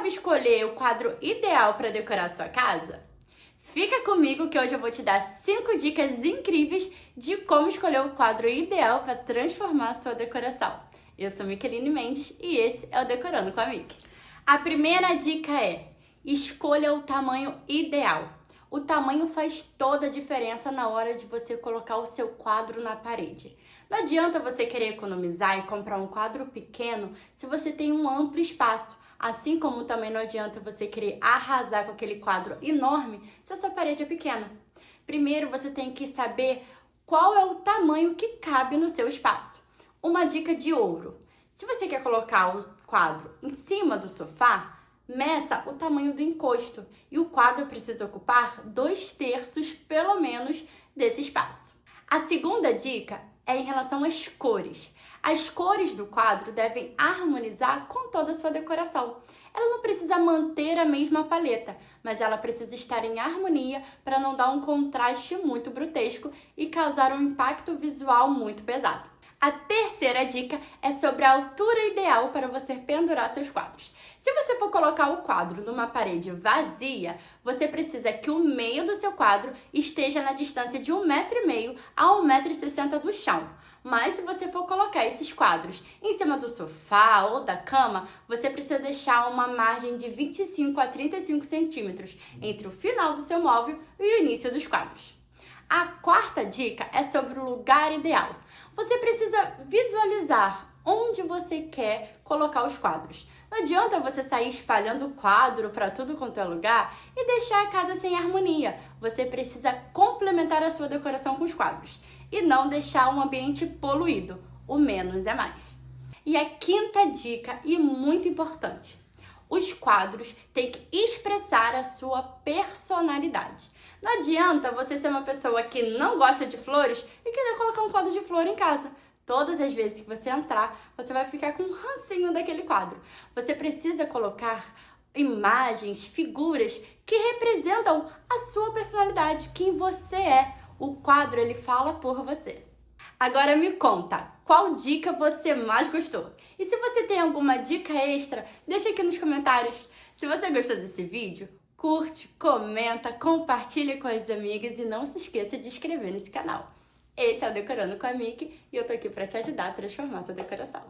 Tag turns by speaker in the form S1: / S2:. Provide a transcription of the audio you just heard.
S1: sabe escolher o quadro ideal para decorar sua casa? Fica comigo que hoje eu vou te dar 5 dicas incríveis de como escolher o quadro ideal para transformar a sua decoração. Eu sou Micheline Mendes e esse é o Decorando com a Mic. A primeira dica é: escolha o tamanho ideal. O tamanho faz toda a diferença na hora de você colocar o seu quadro na parede. Não adianta você querer economizar e comprar um quadro pequeno se você tem um amplo espaço. Assim como também não adianta você querer arrasar com aquele quadro enorme se a sua parede é pequena. Primeiro você tem que saber qual é o tamanho que cabe no seu espaço. Uma dica de ouro: se você quer colocar o quadro em cima do sofá, meça o tamanho do encosto e o quadro precisa ocupar 2/3 pelo menos desse espaço. A segunda dica é em relação às cores. As cores do quadro devem harmonizar com toda a sua decoração. Ela não precisa manter a mesma paleta, mas ela precisa estar em harmonia para não dar um contraste muito grotesco e causar um impacto visual muito pesado. A terceira dica é sobre a altura ideal para você pendurar seus quadros. Se você for colocar o quadro numa parede vazia, você precisa que o meio do seu quadro esteja na distância de 1,5 m a 1,60 m do chão. Mas se você for colocar esses quadros em cima do sofá ou da cama, você precisa deixar uma margem de 25 a 35 centímetros entre o final do seu móvel e o início dos quadros. A quarta dica é sobre o lugar ideal. Você precisa visualizar onde você quer colocar os quadros. Não adianta você sair espalhando quadro para tudo quanto é lugar e deixar a casa sem harmonia. Você precisa complementar a sua decoração com os quadros e não deixar um ambiente poluído. O menos é mais. E a quinta dica, e muito importante: os quadros têm que expressar a sua personalidade. Não adianta você ser uma pessoa que não gosta de flores e querer colocar um quadro de flor em casa. Todas as vezes que você entrar, você vai ficar com um rancinho daquele quadro. Você precisa colocar imagens, figuras que representam a sua personalidade, quem você é. O quadro, ele fala por você. Agora me conta, qual dica você mais gostou? E se você tem alguma dica extra, deixa aqui nos comentários. Se você gostou desse vídeo, curte, comenta, compartilha com as amigas e não se esqueça de se inscrever nesse canal. Esse é o Decorando com a Mic e eu tô aqui para te ajudar a transformar sua decoração.